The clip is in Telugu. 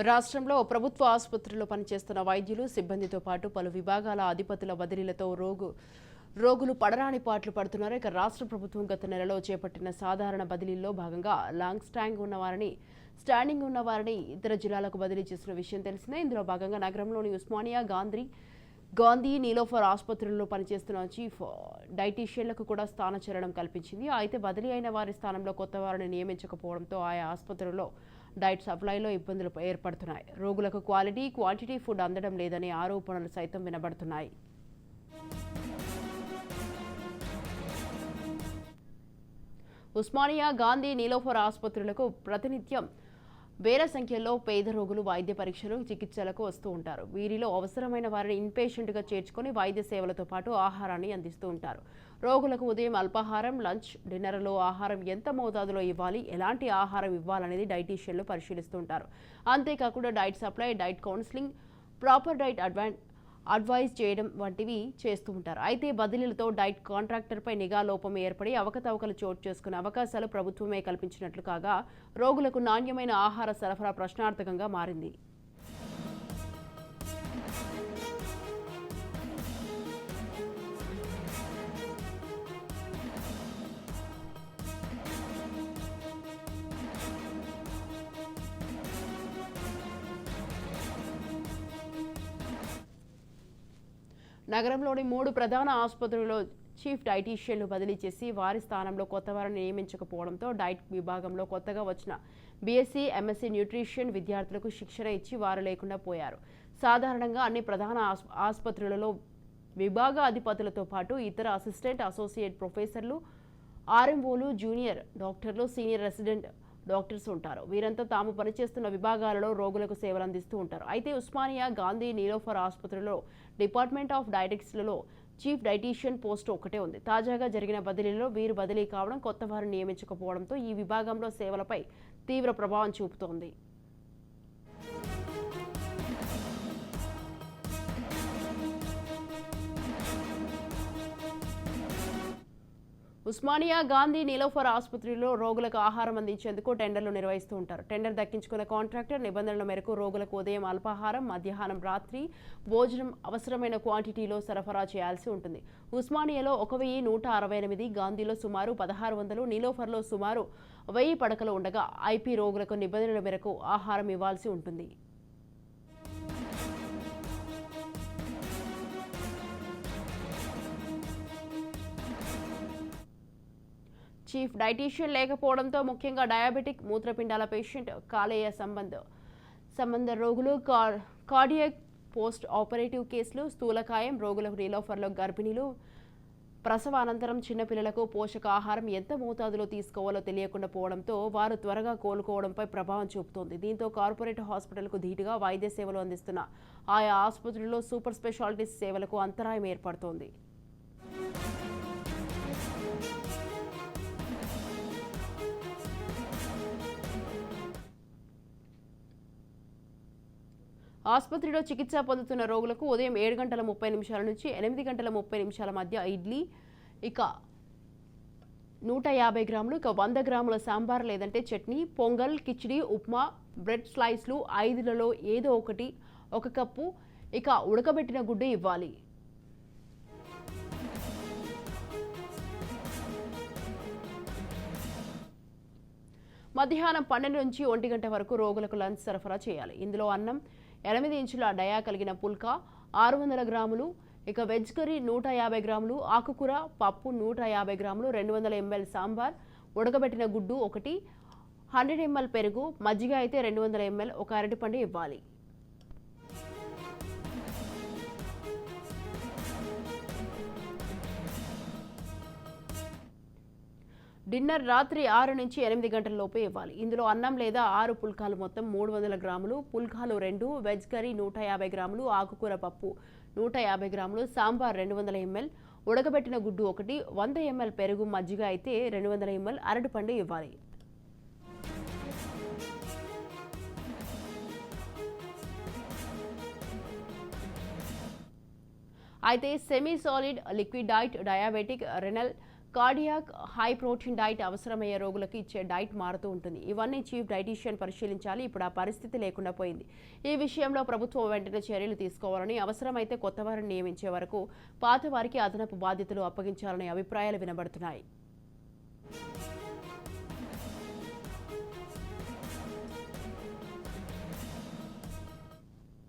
రాష్ట్రంలో ప్రభుత్వ ఆసుపత్రుల్లో పనిచేస్తున్న వైద్యులు సిబ్బందితో పాటు పలు విభాగాల అధిపతుల బదిలీలతో రోగులు పడరాని పాట్లు పడుతున్నారు. ఇక రాష్ట్ర ప్రభుత్వం గత నెలలో చేపట్టిన సాధారణ బదిలీల్లో భాగంగా స్టాండింగ్ ఉన్న వారిని ఇతర జిల్లాలకు బదిలీ చేసిన విషయం తెలిసిందే. ఇందులో భాగంగా నగరంలోని ఉస్మానియా గాంధీ నీలోఫర్ ఆసుపత్రుల్లో పనిచేస్తున్న చీఫ్ డైటీషియన్లకు కూడా స్థానచలనం కల్పించింది. అయితే బదిలీ అయిన వారి స్థానంలో కొత్త వారిని నియమించకపోవడంతో ఆయా ఆసుపత్రుల్లో డైట్ సప్లైలో ఇబ్బందులు ఏర్పడుతున్నాయి. రోగులకు క్వాంటిటీ ఫుడ్ అందడం లేదనే ఆరోపణలు సైతం వినబడుతున్నాయి. ఉస్మానియా గాంధీ నీలోఫర్ ఆసుపత్రులకు ప్రతినిత్యం వేల సంఖ్యలో పేద రోగులు వైద్య పరీక్షలు చికిత్సలకు వస్తూ ఉంటారు. వీరిలో అవసరమైన వారిని ఇన్పేషెంట్గా చేర్చుకొని వైద్య సేవలతో పాటు ఆహారాన్ని అందిస్తూ ఉంటారు. రోగులకు ఉదయం అల్పాహారం, లంచ్, డిన్నర్లో ఆహారం ఎంత మోతాదులో ఇవ్వాలి, ఎలాంటి ఆహారం ఇవ్వాలనేది డైటీషియన్లు పరిశీలిస్తూ ఉంటారు. అంతేకాకుండా diet supply, diet counselling, proper diet advise చేయడం వంటివి చేస్తూ ఉంటారు. అయితే బదిలీలతో డైట్ కాంట్రాక్టర్పై నిఘా లోపం ఏర్పడి అవకతవకలు చోటు చేసుకునే అవకాశాలు ప్రభుత్వమే కల్పించినట్లు కాగా రోగులకు నాణ్యమైన ఆహార సరఫరా ప్రశ్నార్థకంగా మారింది. నగరంలోని 3 ప్రధాన ఆసుపత్రుల్లో చీఫ్ డైటీషియన్లు బదిలీ చేసి వారి స్థానంలో కొత్త వారిని నియమించకపోవడంతో డైట్ విభాగంలో కొత్తగా వచ్చిన బీఎస్సీ, ఎంఎస్సీ న్యూట్రిషన్ విద్యార్థులకు శిక్షణ ఇచ్చి వారు లేకుండా పోయారు. సాధారణంగా అన్ని ప్రధాన ఆసుపత్రులలో విభాగ అధిపతులతో పాటు ఇతర అసిస్టెంట్, అసోసియేట్ ప్రొఫెసర్లు, ఆర్ఎంఓలు, జూనియర్ డాక్టర్లు, సీనియర్ రెసిడెంట్ డాక్టర్స్ ఉంటారు. వీరంతా తాము పనిచేస్తున్న విభాగాలలో రోగులకు సేవలు అందిస్తూ ఉంటారు. అయితే ఉస్మానియా గాంధీ నీలోఫర్ ఆసుపత్రిలో డిపార్ట్మెంట్ ఆఫ్ డైటెటిక్స్లలో చీఫ్ డైటీషియన్ పోస్టు ఒకటే ఉంది. తాజాగా జరిగిన బదిలీలో వీరు బదిలీ కావడం, కొత్త వారిని నియమించకపోవడంతో ఈ విభాగంలో సేవలపై తీవ్ర ప్రభావం చూపుతోంది. ఉస్మానియా గాంధీ నీలోఫర్ ఆసుపత్రిలో రోగులకు ఆహారం అందించేందుకు టెండర్లు నిర్వహిస్తూ ఉంటారు. టెండర్ దక్కించుకున్న కాంట్రాక్టర్ నిబంధనల మేరకు రోగులకు ఉదయం అల్పాహారం, మధ్యాహ్నం, రాత్రి భోజనం అవసరమైన క్వాంటిటీలో సరఫరా చేయాల్సి ఉంటుంది. ఉస్మానియాలో 1168, గాంధీలో సుమారు 1600, నీలోఫర్లో సుమారు 1000 పడకలు ఉండగా ఐపీ రోగులకు నిబంధనల మేరకు ఆహారం ఇవ్వాల్సి ఉంటుంది. చీఫ్ డైటీషియన్ లేకపోవడంతో ముఖ్యంగా డయాబెటిక్, మూత్రపిండాల పేషెంట్, కాలేయ సంబంధ రోగులు, కార్డియాక్, పోస్ట్ ఆపరేటివ్ కేసులు, స్థూలకాయం రోగులకు, నీలోఫర్లో గర్భిణీలు, ప్రసవానంతరం చిన్నపిల్లలకు పోషకాహారం ఎంత మోతాదులో తీసుకోవాలో తెలియకుండా పోవడంతో వారు త్వరగా కోలుకోవడంపై ప్రభావం చూపుతోంది. దీంతో కార్పొరేట్ హాస్పిటల్కు ధీటుగా వైద్య సేవలు అందిస్తున్న ఆయా ఆసుపత్రుల్లో సూపర్ స్పెషాలిటీస్ సేవలకు అంతరాయం ఏర్పడుతోంది. ఆసుపత్రిలో చికిత్స పొందుతున్న రోగులకు ఉదయం 7:30 నుంచి 8:30 మధ్య ఇడ్లీ, ఇక 150 గ్రాములు, ఇక 100 గ్రాముల సాంబార్ లేదంటే చట్నీ, పొంగల్, కిచిడి, ఉప్మా, బ్రెడ్ స్లైస్లు, 5లలో ఏదో ఒకటి, 1 కప్పు, ఇక ఉడకబెట్టిన గుడ్డు ఇవ్వాలి. మధ్యాహ్నం 12 నుంచి 1 గంట వరకు రోగులకు లంచ్ సరఫరా చేయాలి. ఇందులో అన్నం, 8 ఇంచుల డయా కలిగిన పుల్కా 600 గ్రాములు, ఇక వెజ్ కర్రీ 150 గ్రాములు, ఆకుకూర, పప్పు 150 గ్రాములు, 200 ml సాంబార్, ఉడకబెట్టిన గుడ్డు 1, 100 ml పెరుగు, మజ్జిగ అయితే 200 ml, 1 అరటిపండు ఇవ్వాలి. డిన్నర్ రాత్రి 6 నుంచి 8 గంటల లోపే ఇవ్వాలి. ఇందులో అన్నం లేదా 6 పుల్కాలు మొత్తం 300 గ్రాములు, పుల్కాలు 2, వెజ్ కర్రీ 150 గ్రాములు, ఆకుకూర పప్పు 150 గ్రాములు, సాంబార్ 200 ml, ఉడకబెట్టిన గుడ్డు 1, 100 ml పెరుగు, మజ్జిగ అయితే 200 ml, అరటిపండు ఇవ్వాలి. అయితే semi solid, liquid diet, diabetic, renal, cardiac, high protein diet అవసరమయ్యే రోగులకు ఇచ్చే డైట్ మారుతూ ఉంటుంది. ఇవన్నీ చీఫ్ డైటీషియన్ పరిశీలించాలి. ఇప్పుడు ఆ పరిస్థితి లేకుండా పోయింది. ఈ విషయంలో ప్రభుత్వం వెంటనే చర్యలు తీసుకోవాలని, అవసరమైతే కొత్త వారిని నియమించే వరకు పాత వారికి అదనపు బాధ్యతలు అప్పగించాలనే అభిప్రాయాలు వినబడుతున్నాయి.